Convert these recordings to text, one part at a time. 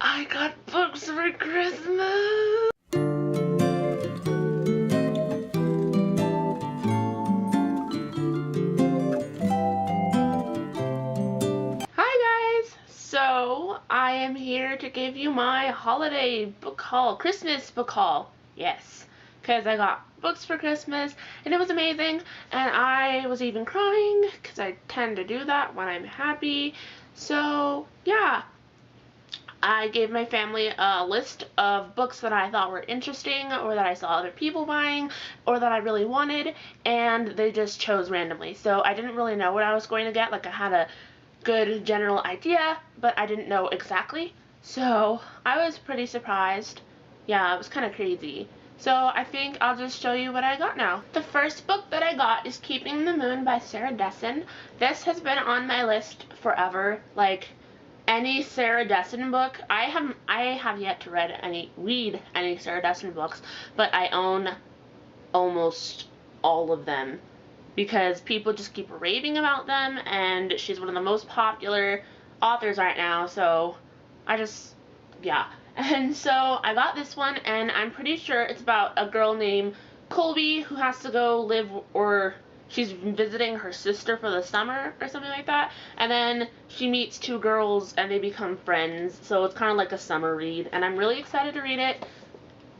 I got books for Christmas! Hi guys! So, I am here to give you my holiday book haul, Christmas book haul. Yes, because I got books for Christmas and it was amazing, and I was even crying because I tend to do that when I'm happy. So, yeah. I gave my family a list of books that I thought were interesting, or that I saw other people buying, or that I really wanted, and they just chose randomly. So I didn't really know what I was going to get. Like, I had a good general idea, but I didn't know exactly. So I was pretty surprised. Yeah, it was kind of crazy. So I think I'll just show you what I got now. The first book that I got is Keeping the Moon by Sarah Dessen. This has been on my list forever. Like, any Sarah Dessen book. I have yet to read any Sarah Dessen books, but I own almost all of them because people just keep raving about them, and she's one of the most popular authors right now. So yeah. And so I got this one, and I'm pretty sure it's about a girl named Colby who has to go live, or she's visiting her sister for the summer or something like that, and then she meets two girls and they become friends. So it's kind of like a summer read, and I'm really excited to read it.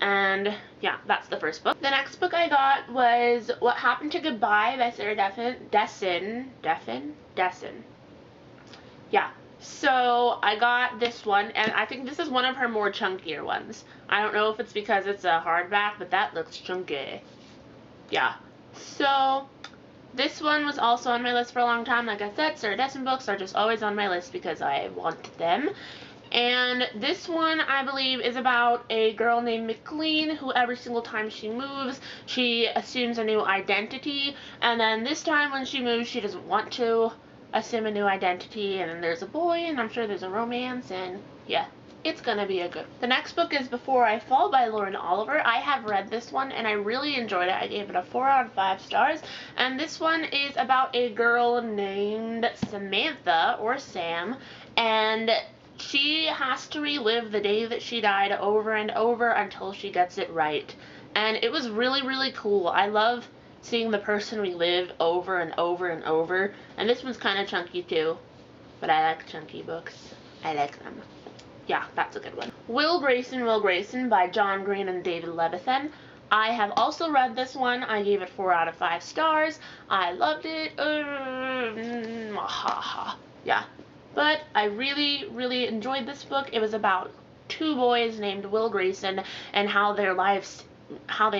And yeah, that's the first book. The next book I got was What Happened to Goodbye by Sarah Dessen. Yeah. So I got this one, and I think this is one of her more chunkier ones. I don't know if it's because it's a hardback, but that looks chunky. Yeah. So this one was also on my list for a long time. Like I said, Sarah Dessen books are just always on my list because I want them. And this one, I believe, is about a girl named McLean who every single time she moves, she assumes a new identity. And then this time when she moves, she doesn't want to assume a new identity. And then there's a boy, and I'm sure there's a romance, and yeah. It's gonna be a good. The next book is Before I Fall by Lauren Oliver. I have read this one and I really enjoyed it. I gave it a 4 out of 5 stars. And this one is about a girl named Samantha, or Sam, and she has to relive the day that she died over and over until she gets it right. And it was really, really cool. I love seeing the person relive over and over and over. And this one's kind of chunky too, but I like chunky books. I like them. Yeah, that's a good one. Will Grayson by John Green and David Levithan. I have also read this one. I gave it 4 out of 5 stars. I loved it. Yeah. But I really, really enjoyed this book. It was about two boys named Will Grayson and how they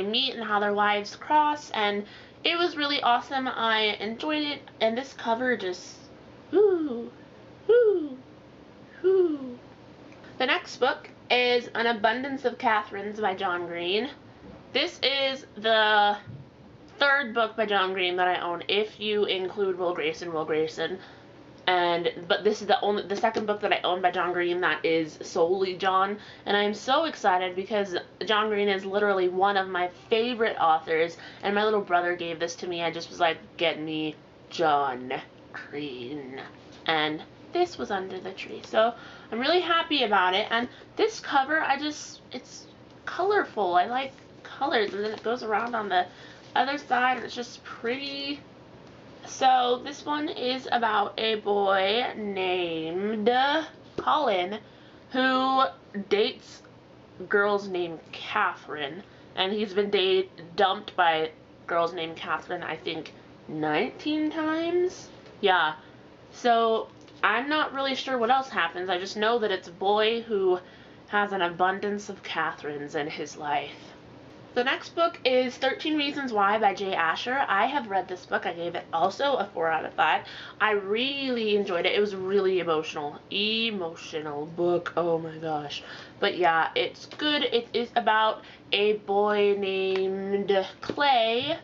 meet and how their lives cross, and it was really awesome. I enjoyed it, and this cover just, whoo, whoo, whoo. The next book is An Abundance of Catherines by John Green. This is the third book by John Green that I own, if you include Will Grayson. But this is the second book that I own by John Green that is solely John, and I'm so excited because John Green is literally one of my favorite authors, and my little brother gave this to me. I just was like, get me John Green, and this was under the tree. So I'm really happy about it, and this cover, it's colorful. I like colors, and then it goes around on the other side, and it's just pretty. So this one is about a boy named Colin who dates girls named Catherine, and he's been dumped by girls named Catherine, I think 19 times. Yeah. So I'm not really sure what else happens. I just know that it's a boy who has an abundance of Catherines in his life. The next book is 13 Reasons Why by Jay Asher. I have read this book. I gave it also a 4 out of 5. I really enjoyed it. It was really emotional. Emotional book. Oh my gosh. But yeah, it's good. It is about a boy named Clay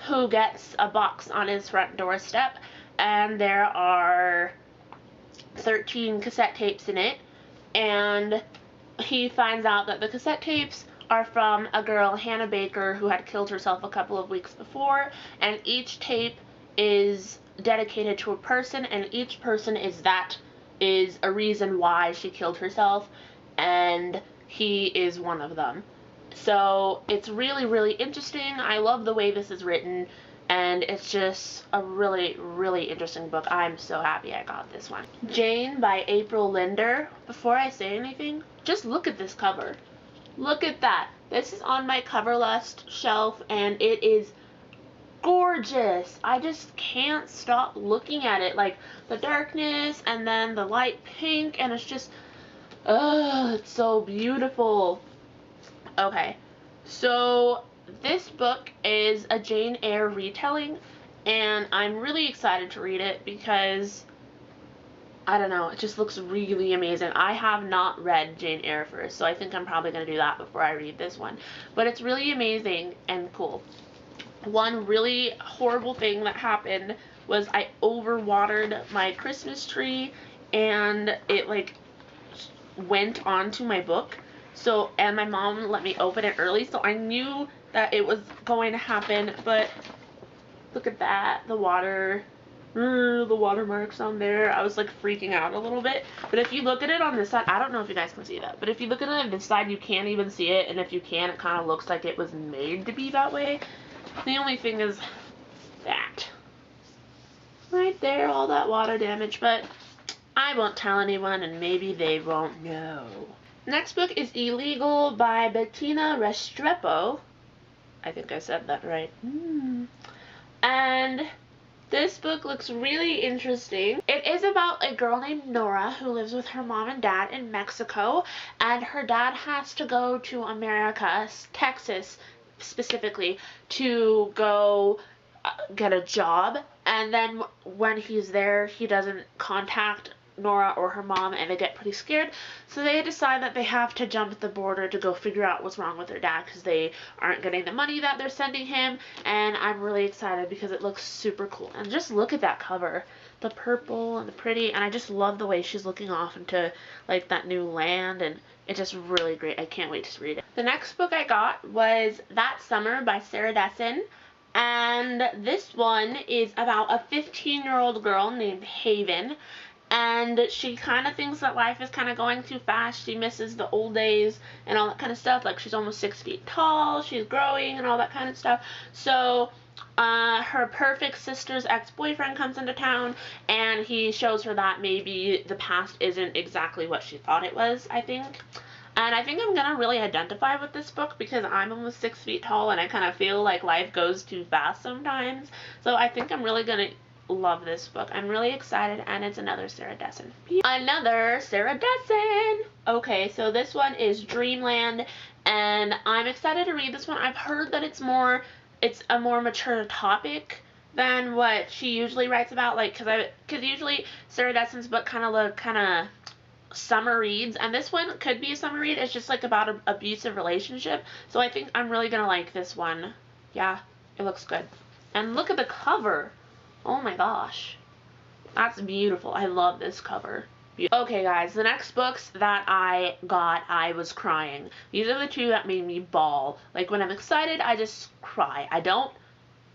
who gets a box on his front doorstep, and there are 13 cassette tapes in it, and he finds out that the cassette tapes are from a girl, Hannah Baker, who had killed herself a couple of weeks before, and each tape is dedicated to a person, and each person is a reason why she killed herself. and he is one of them. So it's really, really interesting. I love the way this is written, and it's just a really, really interesting book. I'm so happy I got this one. Jane by April Linder. Before I say anything, just look at this cover. Look at that. This is on my Cover Lust shelf, and it is gorgeous. I just can't stop looking at it. Like the darkness and then the light pink, and it's just, it's so beautiful. Okay, so this book is a Jane Eyre retelling, and I'm really excited to read it because, I don't know, it just looks really amazing. I have not read Jane Eyre first, so I think I'm probably going to do that before I read this one. But it's really amazing and cool. One really horrible thing that happened was I overwatered my Christmas tree, and it like went onto my book. So, and my mom let me open it early, so I knew that it was going to happen, but look at that, the watermarks on there. I was like freaking out a little bit, but if you look at it on this side, I don't know if you guys can see that, but if you look at it on this side, you can't even see it, and if you can, it kind of looks like it was made to be that way. The only thing is that right there, all that water damage, but I won't tell anyone, and maybe they won't know. Next book is Illegal by Bettina Restrepo. I think I said that right. And this book looks really interesting. It is about a girl named Nora who lives with her mom and dad in Mexico, and her dad has to go to America, Texas specifically, to go get a job, and then when he's there, he doesn't contact Nora or her mom, and they get pretty scared, so they decide that they have to jump the border to go figure out what's wrong with their dad because they aren't getting the money that they're sending him. And I'm really excited because it looks super cool. And just look at that cover, the purple and the pretty, and I just love the way she's looking off into like that new land, and it's just really great. I can't wait to read it. The next book I got was That Summer by Sarah Dessen, and this one is about a 15-year-old girl named Haven. And she kind of thinks that life is kind of going too fast. She misses the old days and all that kind of stuff. Like, she's almost 6 feet tall. She's growing and all that kind of stuff. So, her perfect sister's ex-boyfriend comes into town, and he shows her that maybe the past isn't exactly what she thought it was, I think. And I think I'm going to really identify with this book because I'm almost 6 feet tall, and I kind of feel like life goes too fast sometimes. So I think I'm really going to love this book. I'm really excited, and it's another Sarah Dessen. Another Sarah Dessen! Okay, so this one is Dreamland, and I'm excited to read this one. I've heard that it's a more mature topic than what she usually writes about, like, because usually Sarah Dessen's book kind of look summer reads, and this one could be a summer read. It's just like about an abusive relationship, so I think I'm really gonna like this one. Yeah, it looks good. And look at the cover. Oh my gosh, that's beautiful. I love this cover. Okay guys, the next books that I got, I was crying. These are the two that made me bawl. Like, when I'm excited, I just cry.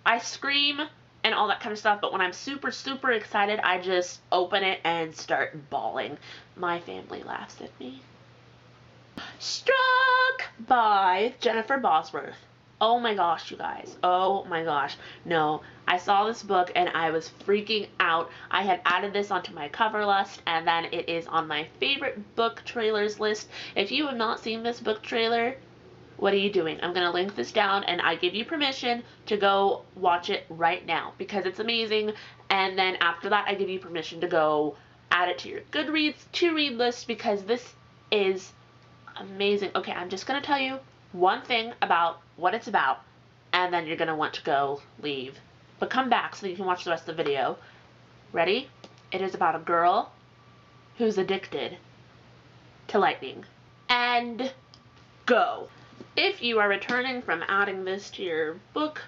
I scream and all that kind of stuff, but when I'm super, super excited, I just open it and start bawling. My family laughs at me. Struck by Jennifer Bosworth. Oh my gosh, you guys. Oh my gosh. No, I saw this book and I was freaking out. I had added this onto my Cover Lust, and then it is on my favorite book trailers list. If you have not seen this book trailer, what are you doing? I'm going to link this down, and I give you permission to go watch it right now because it's amazing. And then after that, I give you permission to go add it to your Goodreads to-read list because this is amazing. Okay, I'm just going to tell you one thing about what it's about, and then you're going to want to go leave. But come back so you can watch the rest of the video. Ready? It is about a girl who's addicted to lightning. And go! If you are returning from adding this to your book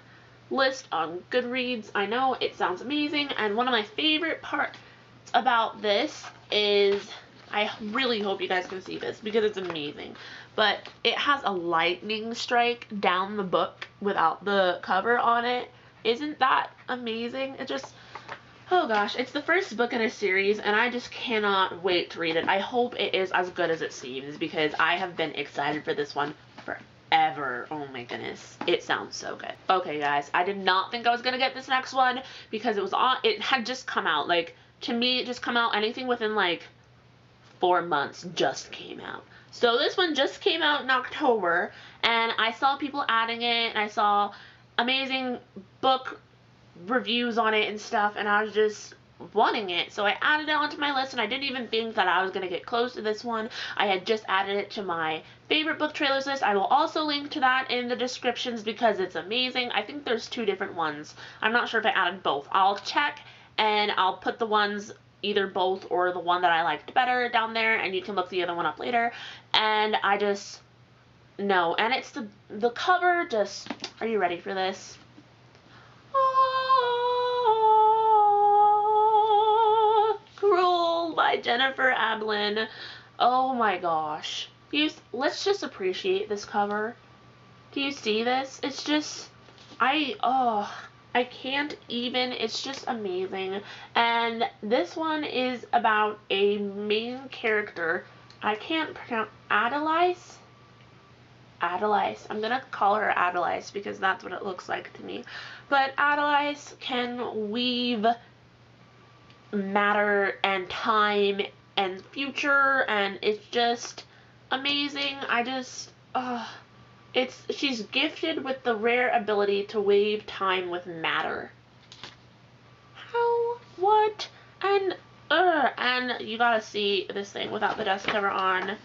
list on Goodreads, I know it sounds amazing, and one of my favorite parts about this is, I really hope you guys can see this because it's amazing, but it has a lightning strike down the book without the cover on it. Isn't that amazing? It just, Oh gosh, it's the first book in a series, and I just cannot wait to read it. I hope it is as good as it seems, because I have been excited for this one forever. Oh my goodness, it sounds so good. Okay guys, I did not think I was gonna get this next one, because it had just come out. Like, to me, it just come out. Anything within like 4 months just came out. So this one just came out in October, and I saw people adding it, and I saw amazing book reviews on it and stuff, and I was just wanting it, so I added it onto my list, and I didn't even think that I was going to get close to this one. I had just added it to my favorite book trailers list. I will also link to that in the descriptions because it's amazing. I think there's 2 different ones. I'm not sure if I added both. I'll check, and I'll put the ones, either both or the one that I liked better, down there, and you can look the other one up later. And I just, no, and it's the cover just, are you ready for this? Cruel by Jennifer Ablin. Oh my gosh. Let's just appreciate this cover. Do you see this? It's just, I can't even, it's just amazing. And this one is about a main character. I can't pronounce, Adelice? Adelice. I'm gonna call her Adelice because that's what it looks like to me. But Adelice can weave matter and time and future, and it's just amazing. She's gifted with the rare ability to weave time with matter. How? What? And you gotta see this thing without the dust cover on.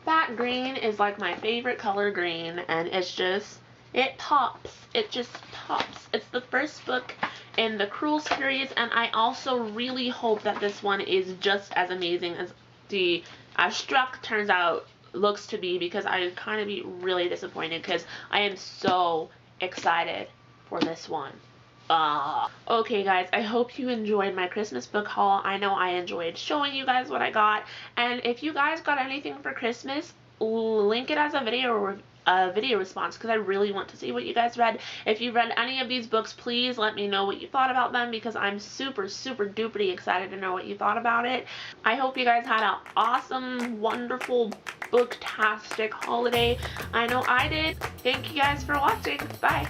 That green is like my favorite color green, and it's just, it pops. It just pops. It's the first book in the Cruel series, and I also really hope that this one is just as amazing as the Struck turns out looks to be, because I'd kind of be really disappointed because I am so excited for this one. Okay guys, I hope you enjoyed my Christmas book haul. I know I enjoyed showing you guys what I got, and if you guys got anything for Christmas, link it as a video response, because I really want to see what you guys read. If you read any of these books, please let me know what you thought about them, because I'm super duper excited to know what you thought about it. I hope you guys had an awesome, wonderful, book-tastic holiday. I know I did. Thank you guys for watching. Bye.